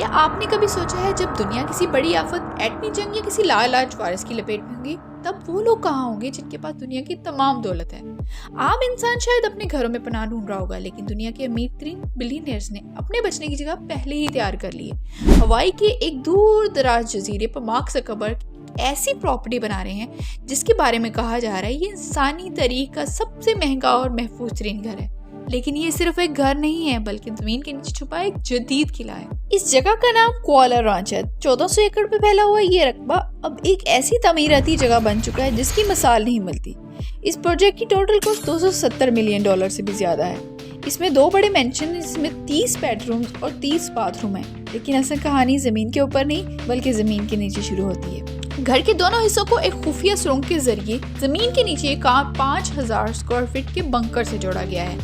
کیا آپ نے کبھی سوچا ہے جب دنیا کسی بڑی آفت، ایٹمی جنگ یا کسی لاعلاج وائرس کی لپیٹ میں ہوگی، تب وہ لوگ کہاں ہوں گے جن کے پاس دنیا کی تمام دولت ہے؟ عام انسان شاید اپنے گھروں میں پناہ ڈھونڈ رہا ہوگا، لیکن دنیا کے امیر ترین بلینئرز نے اپنے بچنے کی جگہ پہلے ہی تیار کر لی ہے۔ ہوائی کے ایک دور دراز جزیرے پر مارک زکربرگ ایسی پراپرٹی بنا رہے ہیں جس کے بارے میں کہا جا رہا ہے یہ انسانی تاریخ کا سب سے مہنگا اور محفوظ ترین گھر ہے۔ لیکن یہ صرف ایک گھر نہیں ہے بلکہ زمین کے نیچے چھپا ایک جدید قلعہ ہے۔ اس جگہ کا نام کوالر رانچ ہے۔ 1400 ایکڑ پہ پھیلا ہوا یہ رقبہ اب ایک ایسی تعمیراتی جگہ بن چکا ہے جس کی مثال نہیں ملتی۔ اس پروجیکٹ کی ٹوٹل کاسٹ $270 ملین سے بھی زیادہ ہے۔ اس میں 2 بڑے مینشن، اس میں 30 بیڈ رومز اور 30 باتھ روم ہیں۔ لیکن اصل کہانی زمین کے اوپر نہیں بلکہ زمین کے نیچے شروع ہوتی ہے۔ گھر کے دونوں حصوں کو ایک خفیہ سرنگ کے ذریعے زمین کے نیچے 5000 اسکوائر فٹ کے بنکر سے جوڑا گیا ہے۔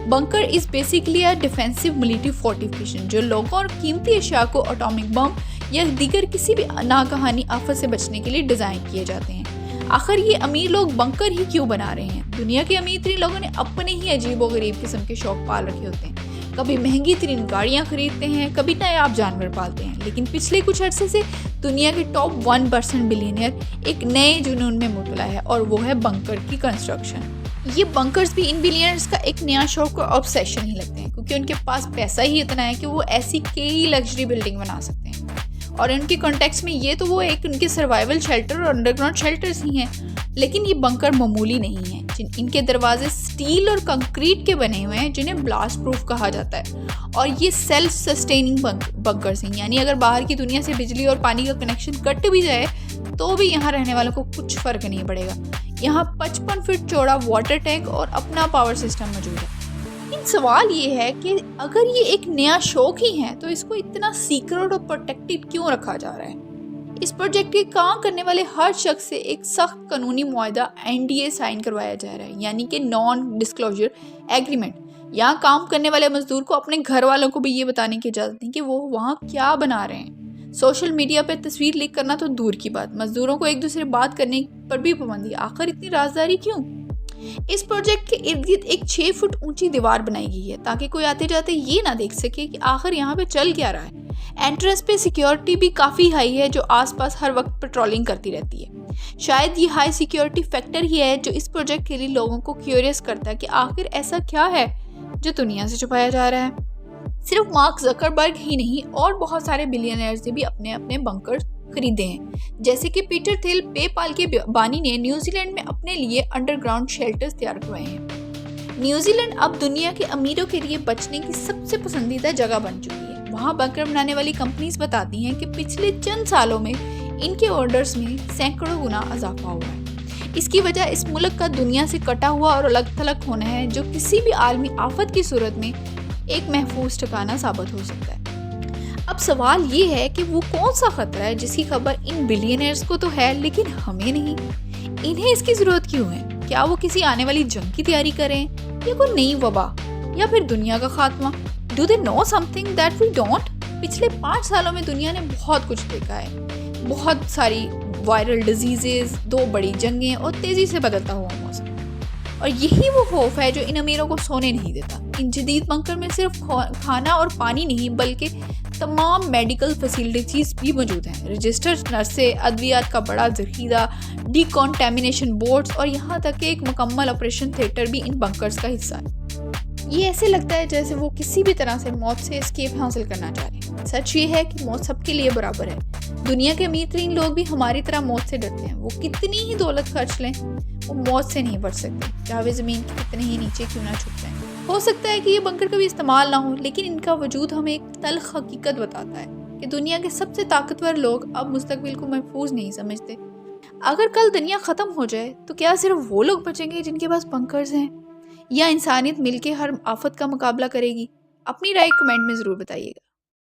Bunker is basically a defensive military fortification جو لوگوں اور قیمتی اشیاء کو اٹامک بم یا دیگر کسی بھی ناگہانی آفت سے بچنے کے لیے ڈیزائن کیے جاتے ہیں۔ آخر یہ امیر لوگ بنکر ہی کیوں بنا رہے ہیں؟ دنیا کے امیر ترین لوگوں نے اپنے ہی عجیب و غریب قسم کے شوق پال رکھے ہوتے ہیں۔ کبھی مہنگی ترین گاڑیاں خریدتے ہیں، کبھی نایاب جانور پالتے ہیں، لیکن پچھلے کچھ عرصے سے دنیا کے ٹاپ 1% بلینئر ایک نئے جنون میں مبتلا ہے اور وہ ہے بنکر کی کنسٹرکشن۔ یہ بنکرز بھی ان بلینئرز کا ایک نیا شوق اور آبسیشن ہی لگتے ہیں، کیونکہ ان کے پاس پیسہ ہی اتنا ہے کہ وہ ایسی کئی لگژری بلڈنگ بنا سکتے ہیں۔ اور ان کے کانٹیکس میں یہ تو وہ ایک ان کے سروائیول شیلٹر اور انڈر گراؤنڈ شیلٹرز ہی ہیں، لیکن یہ بنکر معمولی نہیں ہیں۔ ان کے دروازے سٹیل اور کنکریٹ کے بنے ہوئے ہیں جنہیں بلاسٹ پروف کہا جاتا ہے، اور یہ سیلف سسٹیننگ بنکرز ہیں، یعنی اگر باہر کی دنیا سے بجلی اور پانی کا کنیکشن کٹ بھی جائے تو بھی یہاں رہنے والوں کو کچھ فرق نہیں پڑے گا۔ یہاں 55 فٹ چوڑا واٹر ٹینک اور اپنا پاور سسٹم موجود ہے۔ لیکن سوال یہ ہے کہ اگر یہ ایک نیا شوق ہی ہے تو اس کو اتنا سیکرٹ اور پروٹیکٹڈ کیوں رکھا جا رہا ہے؟ اس پروجیکٹ کے کام کرنے والے ہر شخص سے ایک سخت قانونی معاہدہ NDA سائن کروایا جا رہا ہے، یعنی کہ نان ڈسکلوجر ایگریمنٹ۔ یہاں کام کرنے والے مزدور کو اپنے گھر والوں کو بھی یہ بتانے کی اجازت نہیں کہ وہ وہاں کیا بنا رہے ہیں۔ سوشل میڈیا پہ تصویر لیک کرنا تو دور کی بات، مزدوروں کو ایک دوسرے بات کرنے پر بھی پابندی۔ آخر اتنی رازداری کیوں؟ اس پروجیکٹ کے ارد گرد ایک 6 فٹ اونچی دیوار بنائی گئی ہے تاکہ کوئی آتے جاتے یہ نہ دیکھ سکے کہ آخر یہاں پہ چل کیا رہا ہے۔ انٹرنس پہ سیکیورٹی بھی کافی ہائی ہے جو آس پاس ہر وقت پیٹرولنگ کرتی رہتی ہے۔ شاید یہ ہائی سیکیورٹی فیکٹر ہی ہے جو اس پروجیکٹ کے لیے لوگوں کو کیوریس کرتا ہے کہ آخر ایسا کیا ہے جو دنیا سے چھپایا جا رہا ہے۔ صرف مارک زکربرگ ہی نہیں، اور بہت سارے بلینئرز نے بھی اپنے اپنے بنکر خریدے ہیں، جیسے کہ پیٹر تھل، پے پال کے بانی نے نیوزی لینڈ میں اپنے لیے انڈر گراؤنڈ شیلٹرز تیار کروائے ہیں۔ نیوزی لینڈ اب دنیا کے امیروں کے لیے بچنے کی سب سے پسندیدہ جگہ بن چکی ہے۔ وہاں بنکر بنانے والی کمپنیز بتاتی ہیں کہ پچھلے چند سالوں میں ان کے آرڈرز میں سینکڑوں گنا اضافہ ہوا ہے۔ اس کی وجہ اس ملک کا دنیا سے کٹا ہوا اور الگ تھلگ ہونا ہے جو کسی بھی عالمی آفت کی صورت میں ایک محفوظ ٹھکانہ ثابت ہو سکتا ہے۔ اب سوال یہ ہے کہ وہ کون سا خطرہ ہے جس کی خبر ان بلینئرز کو تو ہے لیکن ہمیں نہیں؟ انہیں اس کی ضرورت کیوں ہے؟ کیا وہ کسی آنے والی جنگ کی تیاری کریں، یا کوئی نئی وبا، یا پھر دنیا کا خاتمہ؟ Do they know something that we don't؟ پچھلے 5 سالوں میں دنیا نے بہت کچھ دیکھا ہے، بہت ساری وائرل ڈیزیزز، 2 بڑی جنگیں اور تیزی سے بدلتا ہوا موسم، اور یہی وہ خوف ہے جو ان امیروں کو سونے نہیں دیتا۔ ان جدید بنکر میں صرف کھانا اور پانی نہیں بلکہ تمام میڈیکل فیسلٹیز بھی موجود ہیں۔ رجسٹرڈ نرسیں، ادویات کا بڑا ذخیرہ، ڈی کانٹامینیشن بورڈز اور یہاں تک کہ ایک مکمل آپریشن تھیٹر بھی ان بنکرز کا حصہ ہے۔ یہ ایسے لگتا ہے جیسے وہ کسی بھی طرح سے موت سے اسکیپ حاصل کرنا چاہ رہے ہیں۔ سچ یہ ہے کہ موت سب کے لیے برابر ہے۔ دنیا کے امیر ترین لوگ بھی ہماری طرح موت سے ڈرتے ہیں۔ وہ کتنی ہی دولت خرچ لیں، وہ موت سے نہیں بچ سکتے، چاہے زمین کے کتنے ہی نیچے کیوں نہ چھپ جائیں۔ ہو سکتا ہے کہ یہ بنکر کبھی استعمال نہ ہو، لیکن ان کا وجود ہمیں ایک تلخ حقیقت بتاتا ہے کہ دنیا کے سب سے طاقتور لوگ اب مستقبل کو محفوظ نہیں سمجھتے۔ اگر کل دنیا ختم ہو جائے تو کیا صرف وہ لوگ بچیں گے جن کے پاس بنکرز ہیں، یا انسانیت مل کے ہر آفت کا مقابلہ کرے گی؟ اپنی رائے کمنٹ میں ضرور بتائیے گا۔